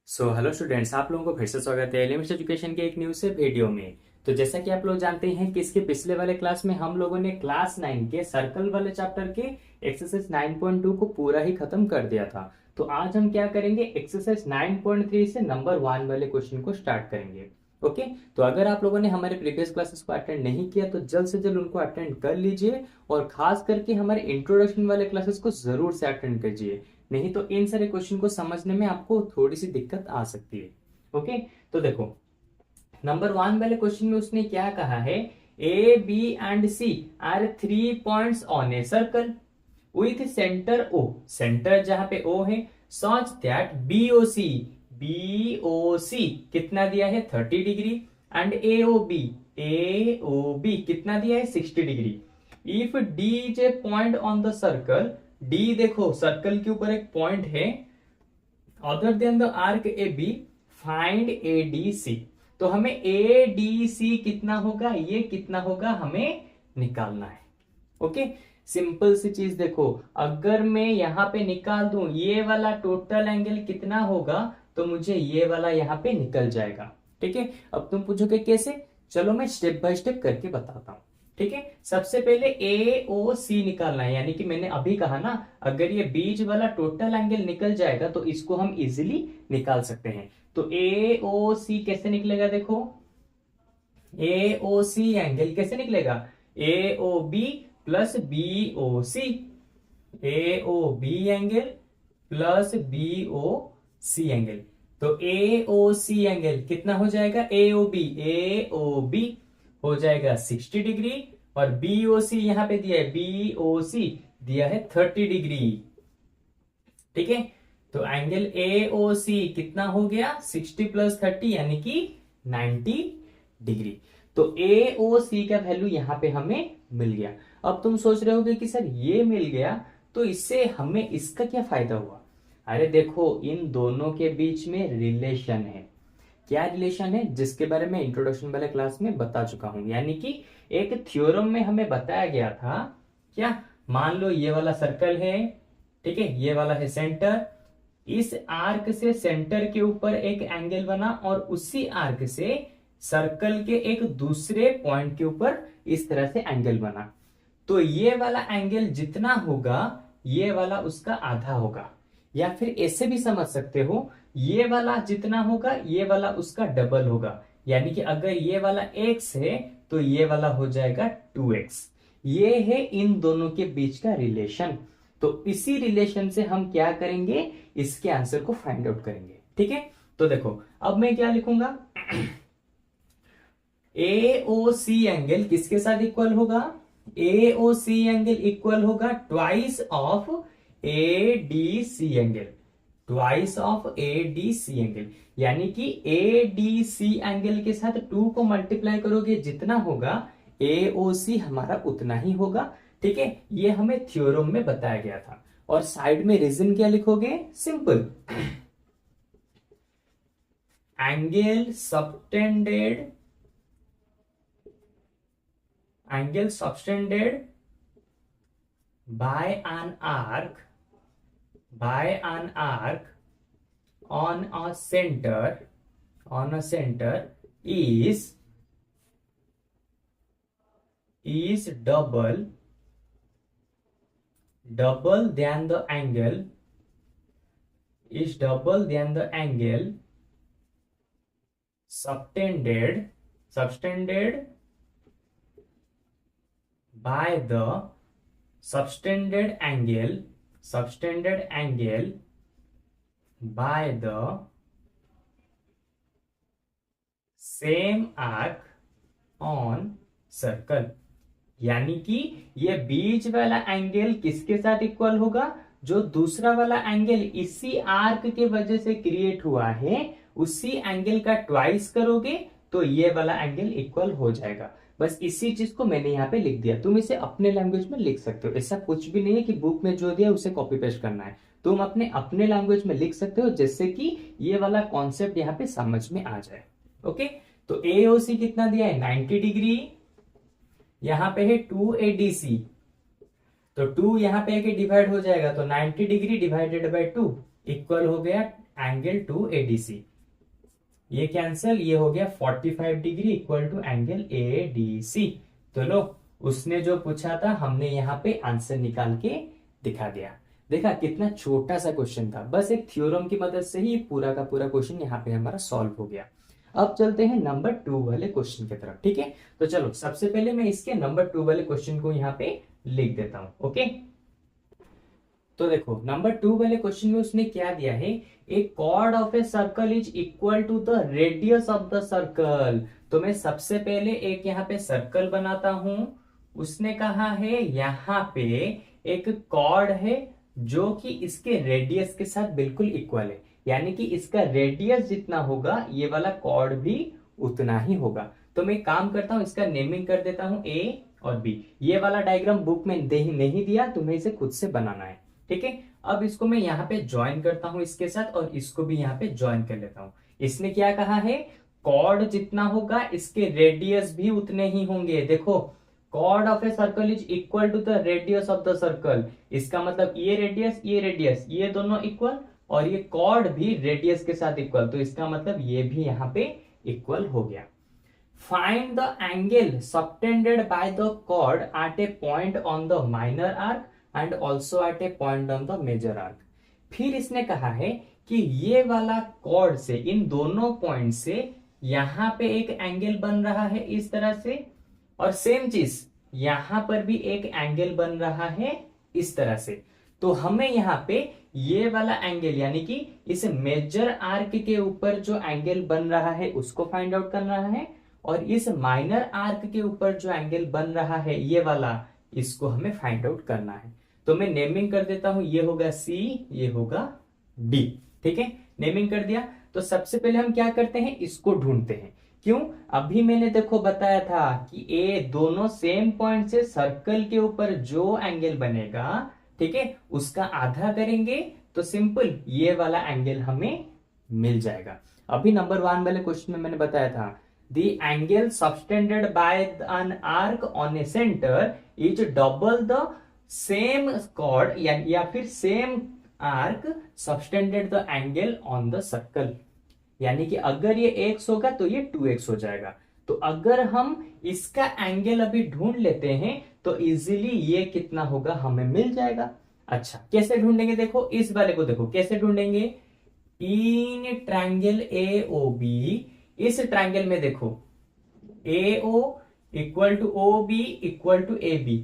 Hello students, आप लोगों को फिर से स्वागत है एलिमेंट्स एजुकेशन के एक न्यू से वीडियो में। तो जैसा कि आप लोग जानते हैं कि इसके पिछले वाले क्लास में हम लोगों ने क्लास 9 के सर्कल वाले चैप्टर के एक्सरसाइज 9.2 को पूरा ही खत्म कर दिया था। तो आज हम क्या करेंगे, एक्सरसाइज 9.3 से नंबर 1 वाले क्वेश्चन को स्टार्ट करेंगे। ओके, तो अगर आप लोगों ने हमारे प्रीवियस क्लासेस को अटेंड नहीं किया तो जल्द से जल्द उनको अटेंड कर लीजिए, और खास करके हमारे इंट्रोडक्शन वाले क्लासेस को जरूर से अटेंड कीजिए, नहीं तो इन सारे क्वेश्चन को समझने में आपको थोड़ी सी दिक्कत आ सकती है। ओके, तो देखो नंबर 1 वाले क्वेश्चन में उसने क्या कहा है, A B and C are 3 points on a circle with centre O, centre जहां पे ओ है, सच दैट बी ओ सी कितना दिया है 30 degree, and A O B कितना दिया है 60 degree. If D is a point on the circle, D देखो सर्कल के ऊपर एक पॉइंट है, other than the arc A B, find A D C. तो हमें ए डी सी कितना होगा, ये कितना होगा हमें निकालना है। ओके, सिंपल सी चीज देखो, अगर मैं यहां पे निकाल दूं ये वाला टोटल एंगल कितना होगा, तो मुझे ये वाला यहां पे निकल जाएगा। ठीक है, अब तुम पूछोगे कैसे, चलो मैं स्टेप बाय स्टेप करके बताता हूं। ठीक है, सबसे पहले ए ओ सी निकालना है, यानी कि मैंने अभी कहा ना, अगर ये बीच वाला टोटल एंगल निकल जाएगा तो इसको हम इजीली निकाल सकते हैं। तो ए ओ सी कैसे निकलेगा, देखो ए ओ सी एंगल कैसे निकलेगा, A O B plus B O C, A O B angle plus B O C angle. तो ए ओ सी एंगल कितना हो जाएगा, ए ओ बी हो जाएगा 60 डिग्री, और बी ओ सी यहां पे दिया है, बी ओ सी दिया है 30 डिग्री। ठीक है, तो एंगल ए ओ सी कितना हो गया 60 प्लस 30 यानी कि 90 डिग्री। तो ए ओ सी का वैल्यू यहां पे हमें मिल गया। अब तुम सोच रहे होगे कि सर ये मिल गया तो इससे हमें इसका क्या फायदा हुआ। अरे देखो, इन दोनों के बीच में रिलेशन है। क्या रिलेशन है, जिसके बारे में इंट्रोडक्शन वाले क्लास में बता चुका हूं, यानी कि एक थ्योरम में हमें बताया गया था। क्या, मान लो ये वाला सर्कल है, ठीक है, ये वाला है सेंटर, इस आर्क से सेंटर के ऊपर एक एंगल बना, और उसी आर्क से सर्कल के एक दूसरे पॉइंट के ऊपर इस तरह से एंगल बना। तो ये वाला एंगल जितना होगा ये वाला उसका आधा होगा, या फिर ऐसे भी समझ सकते हो, ये वाला जितना होगा ये वाला उसका डबल होगा। यानी कि अगर ये वाला x है तो ये वाला हो जाएगा 2x। ये है इन दोनों के बीच का रिलेशन। तो इसी रिलेशन से हम क्या करेंगे, इसके आंसर को फाइंड आउट करेंगे। ठीक है, तो देखो अब मैं क्या लिखूंगा, ए ओ सी एंगल किसके साथ इक्वल होगा, A O C angle equal होगा twice of A D C angle, twice of A D C angle. यानी कि ए डी सी एंगल के साथ 2 को मल्टीप्लाई करोगे जितना होगा, ए ओ सी हमारा उतना ही होगा। ठीक है, ये हमें थ्योरम में बताया गया था। और साइड में रीजन क्या लिखोगे, simple, angle subtended, angle subtended by an arc, by an arc on a center, on a center is double than the angle, is double than the angle subtended by the subtended angle by the same arc on circle। यानी कि ये बीच वाला angle किसके साथ equal होगा, जो दूसरा वाला एंगल इसी आर्क के वजह से क्रिएट हुआ है, उसी एंगल का ट्वाइस करोगे तो ये वाला एंगल इक्वल हो जाएगा। बस इसी चीज को मैंने यहाँ पे लिख दिया, तुम इसे अपने लैंग्वेज में लिख सकते हो। ऐसा कुछ भी नहीं है कि बुक में जो दिया उसे कॉपी पेस्ट करना है, तुम अपने अपने लैंग्वेज में लिख सकते हो, जिससे कि ये वाला कॉन्सेप्ट यहाँ पे समझ में आ जाए। ओके, तो एओसी कितना दिया है 90 डिग्री, यहां पे है 2ADC, तो 2 यहां पे आके डिवाइड हो जाएगा, तो 90 डिग्री डिवाइडेड बाय 2 इक्वल हो गया एंगल टू एडीसी, ये कैंसल, ये हो गया 45 degree equal to angle ADC. तो लो, उसने जो पूछा था हमने यहाँ पे आंसर निकाल के दिखा दिया। देखा कितना छोटा सा क्वेश्चन था, बस एक थ्योरम की मदद से ही पूरा का पूरा क्वेश्चन यहाँ पे हमारा सॉल्व हो गया। अब चलते हैं नंबर 2 वाले क्वेश्चन की तरफ, ठीक है। तो चलो सबसे पहले मैं इसके नंबर 2 वाले क्वेश्चन को यहाँ पे लिख देता हूं, ओके। तो देखो नंबर 2 वाले क्वेश्चन में उसने क्या दिया है, a chord of a circle is equal to the radius of the circle. तो मैं सबसे पहले एक यहाँ पे सर्कल बनाता हूं। उसने कहा है यहाँ पे एक कॉर्ड है जो कि इसके रेडियस के साथ बिल्कुल इक्वल है, यानी कि इसका रेडियस जितना होगा ये वाला कॉर्ड भी उतना ही होगा। तो मैं काम करता हूं, इसका नेमिंग कर देता हूं ए और बी। ये वाला डायग्राम बुक में नहीं दिया, तुम्हें इसे खुद से बनाना है, ठीक है। अब इसको मैं यहाँ पे ज्वाइन करता हूं इसके साथ, और इसको भी यहाँ पे ज्वाइन कर लेता हूं। इसने क्या कहा है, कॉर्ड जितना होगा इसके रेडियस भी उतने ही होंगे। देखो, chord of a circle is equal to the radius of the circle, इसका मतलब ये रेडियस ये दोनों इक्वल, और ये कॉर्ड भी रेडियस के साथ इक्वल, तो इसका मतलब ये भी यहाँ पे इक्वल हो गया। Find the angle subtended by the chord at a point on the minor arc and also at a point on the major arc. फिर इसने कहा है कि ये वाला कॉर्ड से, इन दोनों पॉइंट से यहां पे एक एंगल बन रहा है इस तरह से, और सेम चीज यहां पर भी एक एंगल बन रहा है इस तरह से। तो हमें यहाँ पे ये वाला एंगल, यानी कि इस मेजर आर्क के ऊपर जो एंगल बन रहा है उसको फाइंड आउट करना है, और इस माइनर आर्क के ऊपर जो एंगल बन रहा है ये वाला, इसको हमें फाइंड आउट करना है। तो मैं नेमिंग कर देता हूं, ये होगा सी, ये होगा डी, ठीक है। नेमिंग कर दिया। तो सबसे पहले हम क्या करते हैं, इसको ढूंढते हैं। क्यों, अभी मैंने देखो बताया था कि ए दोनों सेम पॉइंट से सर्कल के ऊपर जो एंगल बनेगा, ठीक है, उसका आधा करेंगे तो सिंपल ये वाला एंगल हमें मिल जाएगा। अभी नंबर 1 वाले क्वेश्चन में मैंने बताया था, the angle subtended by an arc on a center is double the same chord या फिर same arc subtended the angle on the circle। यानी कि अगर ये x होगा तो ये 2x हो जाएगा। तो अगर हम इसका एंगल अभी ढूंढ लेते हैं तो इजीली ये कितना होगा हमें मिल जाएगा। अच्छा, कैसे ढूंढेंगे, देखो इस वाले को देखो कैसे ढूंढेंगे। In triangle A O B, इस ट्रायंगल में देखो AO equal to OB equal to AB,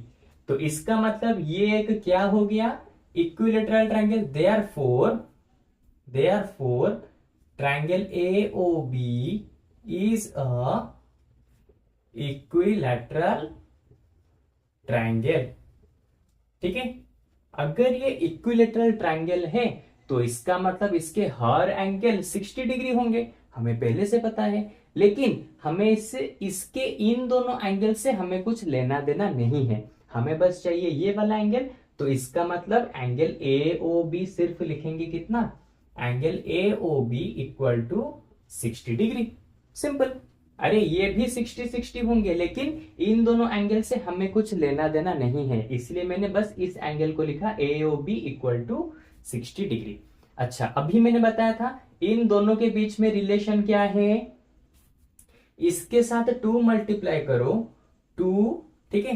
तो इसका मतलब ये एक क्या हो गया, equilateral triangle. Therefore triangle AOB is a equilateral triangle, ठीक है। अगर ये इक्विलेटरल ट्रायंगल है तो इसका मतलब इसके हर एंगल 60 डिग्री होंगे, हमें पहले से पता है। लेकिन हमें इसके इन दोनों एंगल से हमें कुछ लेना देना नहीं है, हमें बस चाहिए ये वाला एंगल। तो इसका मतलब एंगल AOB सिर्फ लिखेंगे कितना, angle AOB equal to 60 degree, simple. अरे ये भी 60-60 होंगे, लेकिन इन दोनों एंगल से हमें कुछ लेना देना नहीं है, इसलिए मैंने बस इस एंगल को लिखा AOB इक्वल टू 60 डिग्री। अच्छा, अभी मैंने बताया था इन दोनों के बीच में रिलेशन क्या है, इसके साथ 2 मल्टीप्लाई करो 2, ठीक है।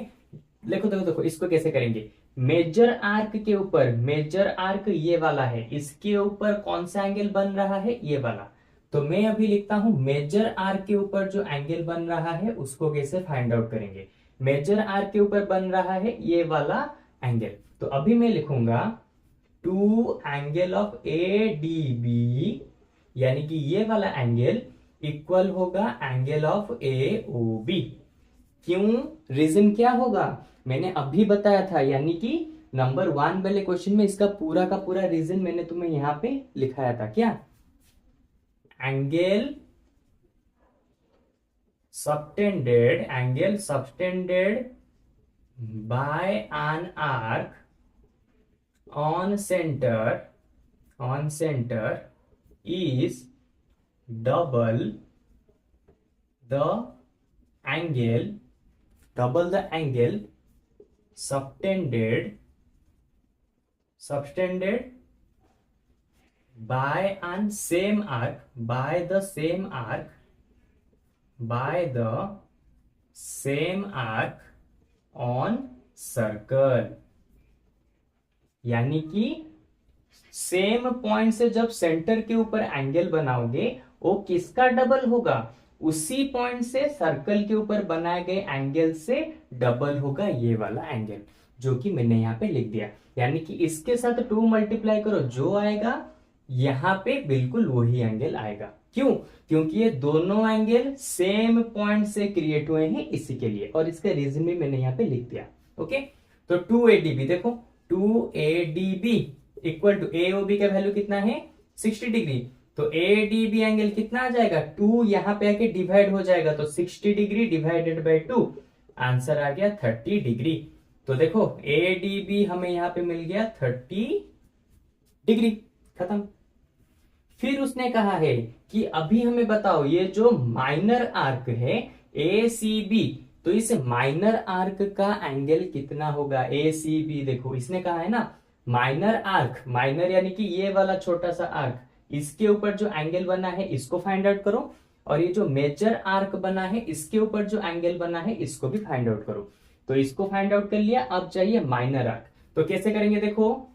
देखो इसको कैसे करेंगे, मेजर आर्क के ऊपर, मेजर आर्क ये वाला है, इसके ऊपर कौन सा एंगल बन रहा है, ये वाला। तो मैं अभी लिखता हूं मेजर आर्क के ऊपर जो एंगल बन रहा है उसको कैसे फाइंड आउट करेंगे। मेजर आर्क के ऊपर बन रहा है ये वाला एंगल, तो अभी मैं लिखूंगा 2 एंगल ऑफ ADB, यानी कि ये वाला एंगल इक्वल होगा एंगल ऑफ AOB। क्यों, रीजन क्या होगा, मैंने अभी बताया था, यानी कि नंबर 1 वाले क्वेश्चन में इसका पूरा का पूरा रीजन मैंने तुम्हें यहां पे लिखाया था। क्या, angle subtended bye an arc on center is double the angle subtended by an same arc, by the same arc, by the same arc on circle। यानी कि सेम पॉइंट से जब सेंटर के ऊपर एंगल बनाओगे वो किसका डबल होगा, उसी पॉइंट से सर्कल के ऊपर बनाए गए एंगल से डबल होगा ये वाला एंगल, जो कि मैंने यहाँ पे लिख दिया। यानी कि इसके साथ 2 मल्टीप्लाई करो, जो आएगा यहाँ पे बिल्कुल वही एंगल आएगा। क्यों? क्योंकि ये दोनों एंगल सेम पॉइंट से क्रिएट हुए हैं इसी के लिए, और इसका रीजन भी मैंने यहाँ पे लिख दिया। ओके, तो 2ADB देखो, 2ADB इक्वल टू AOB का वैल्यू कितना है 60 डिग्री, तो ADB एंगल कितना आ जाएगा 2, यहां पे आके डिवाइड हो जाएगा, तो 60 डिग्री डिवाइडेड बाय 2, आंसर आ गया 30 डिग्री। तो देखो ADB हमें यहां पे मिल गया 30 डिग्री, खत्म। फिर उसने कहा है कि अभी हमें बताओ ये जो माइनर आर्क है ACB, तो इस माइनर आर्क का एंगल कितना होगा ACB। देखो इसने कहा है ना माइनर आर्क, माइनर यानी कि ये वाला छोटा सा आर्क, इसके ऊपर जो एंगल बना है इसको फाइंड आउट करो, और ये जो मेजर आर्क बना है इसके ऊपर जो एंगल बना है इसको भी फाइंड आउट करो। तो इसको फाइंड आउट कर लिया, अब चाहिए माइनर आर्क। तो कैसे करेंगे, देखो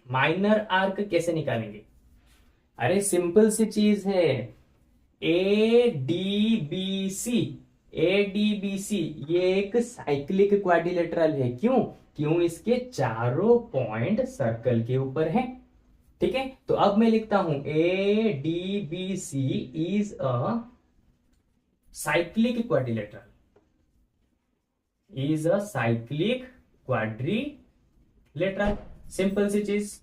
माइनर आर्क कैसे निकालेंगे, अरे सिंपल सी चीज है, ADBC, ADBC ये एक साइक्लिक क्वाड्रिलेटरल है। क्यों? क्यों इसके चारों पॉइंट सर्कल के ऊपर हैं। ठीक है, तो अब मैं लिखता हूं ADBC is a cyclic quadrilateral, is a cyclic quadrilateral, simple सी चीज।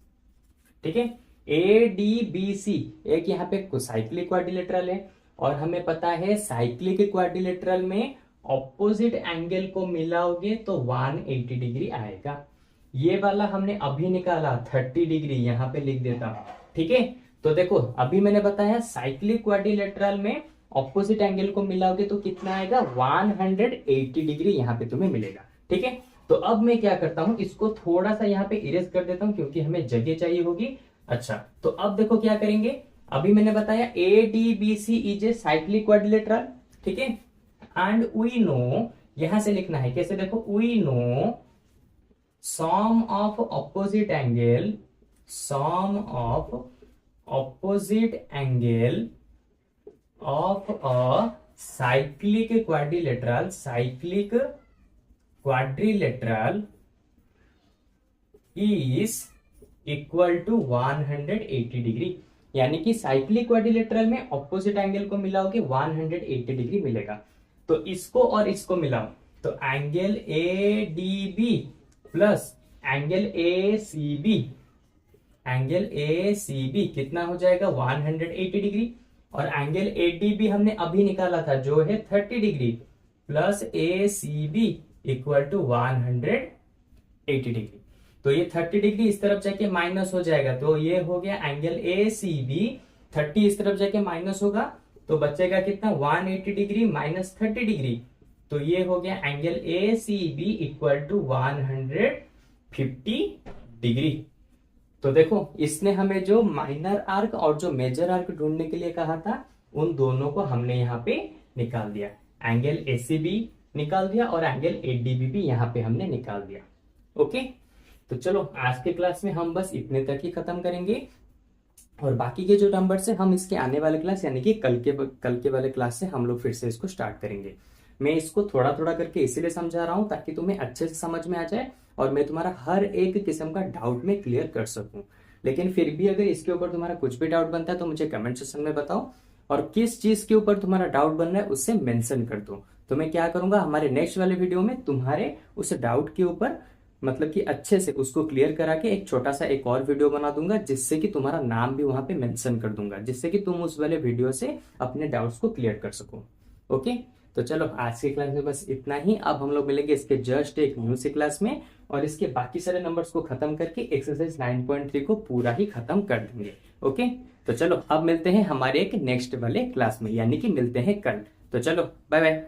ठीक है, ADBC एक यहाँ पे साइक्लिक क्वाड्रिलेटरल है, और हमें पता है साइक्लिक क्वाड्रिलेटरल में ऑपोजिट एंगल को मिलाओगे तो 180 डिग्री आएगा। ये वाला हमने अभी निकाला 30 डिग्री, यहां पे लिख देता हूं। ठीक है, तो देखो अभी मैंने बताया साइक्लिक क्वाड्रिलेटरल में ऑपोजिट एंगल को मिलाओगे तो कितना आएगा 180 डिग्री यहां पे तुम्हें मिलेगा। ठीक है, तो अब मैं क्या करता हूं, इसको थोड़ा सा यहाँ पे इरेज कर देता हूं क्योंकि हमें जगह चाहिए होगी। अच्छा, तो अब देखो क्या करेंगे, अभी मैंने बताया ADBC is a cyclic quadrilateral. ठीक है, एंड वी नो, यहां से लिखना है कैसे, देखो we know sum of opposite angle, sum of opposite angle of a cyclic quadrilateral, cyclic quadrilateral is equal to 180 degree. यानी कि साइक्लिक क्वाड्रिलेटरल में ऑपोजिट एंगल को मिलाओगे 180 डिग्री मिलेगा। तो इसको और इसको मिलाओ तो angle ADB plus angle ACB, angle ACB कितना हो जाएगा 180 डिग्री, और एंगल ADB हमने अभी निकाला था जो है 30 degree, plus ACB equal to 180 degree. तो ये 30 डिग्री इस तरफ जाके माइनस हो जाएगा, तो ये हो गया एंगल ACB, 30 इस तरफ जाके माइनस होगा तो बचेगा कितना 180 डिग्री माइनस 30 डिग्री, तो ये हो गया angle ACB equal to 150 degree. तो देखो इसने हमें जो माइनर आर्क और जो मेजर आर्क ढूंढने के लिए कहा था उन दोनों को हमने यहाँ पे निकाल दिया, एंगल ACB निकाल दिया और एंगल ADB भी यहाँ पे हमने निकाल दिया। ओके, तो चलो आज के क्लास में हम बस इतने तक ही खत्म करेंगे, और बाकी के जो नंबर्स है हम इसके आने वाले क्लास यानी कि कल के वाले क्लास से हम लोग फिर से इसको स्टार्ट करेंगे। मैं इसको थोड़ा थोड़ा करके इसीलिए समझा रहा हूँ ताकि तुम्हें अच्छे से समझ में आ जाए और मैं तुम्हारा हर एक किस्म का डाउट में क्लियर कर सकूं। लेकिन फिर भी अगर इसके ऊपर तुम्हारा कुछ भी डाउट बनता है तो मुझे कमेंट सेक्शन में बताओ, और किस चीज के ऊपर तुम्हारा डाउट बन रहा है उससे मेंशन कर दो। तो मैं क्या करूंगा हमारे नेक्स्ट वाले वीडियो में तुम्हारे उस डाउट के ऊपर मतलब कि अच्छे से उसको क्लियर करा के एक छोटा सा एक और वीडियो बना दूंगा, जिससे कि तुम्हारा नाम भी वहां पे मेंशन कर दूंगा, जिससे कि तुम उस वाले वीडियो से अपने डाउट्स को क्लियर कर सको। ओके, तो चलो आज के क्लास में बस इतना ही। अब हम लोग मिलेंगे इसके जस्ट एक न्यू सी क्लास में, और इसके बाकी सारे नंबर्स को खत्म करके एक्सरसाइज 9.3 को पूरा ही खत्म कर देंगे। ओके, तो चलो अब मिलते हैं हमारे एक नेक्स्ट वाले क्लास में, यानी कि मिलते हैं कल। तो चलो बाय बाय।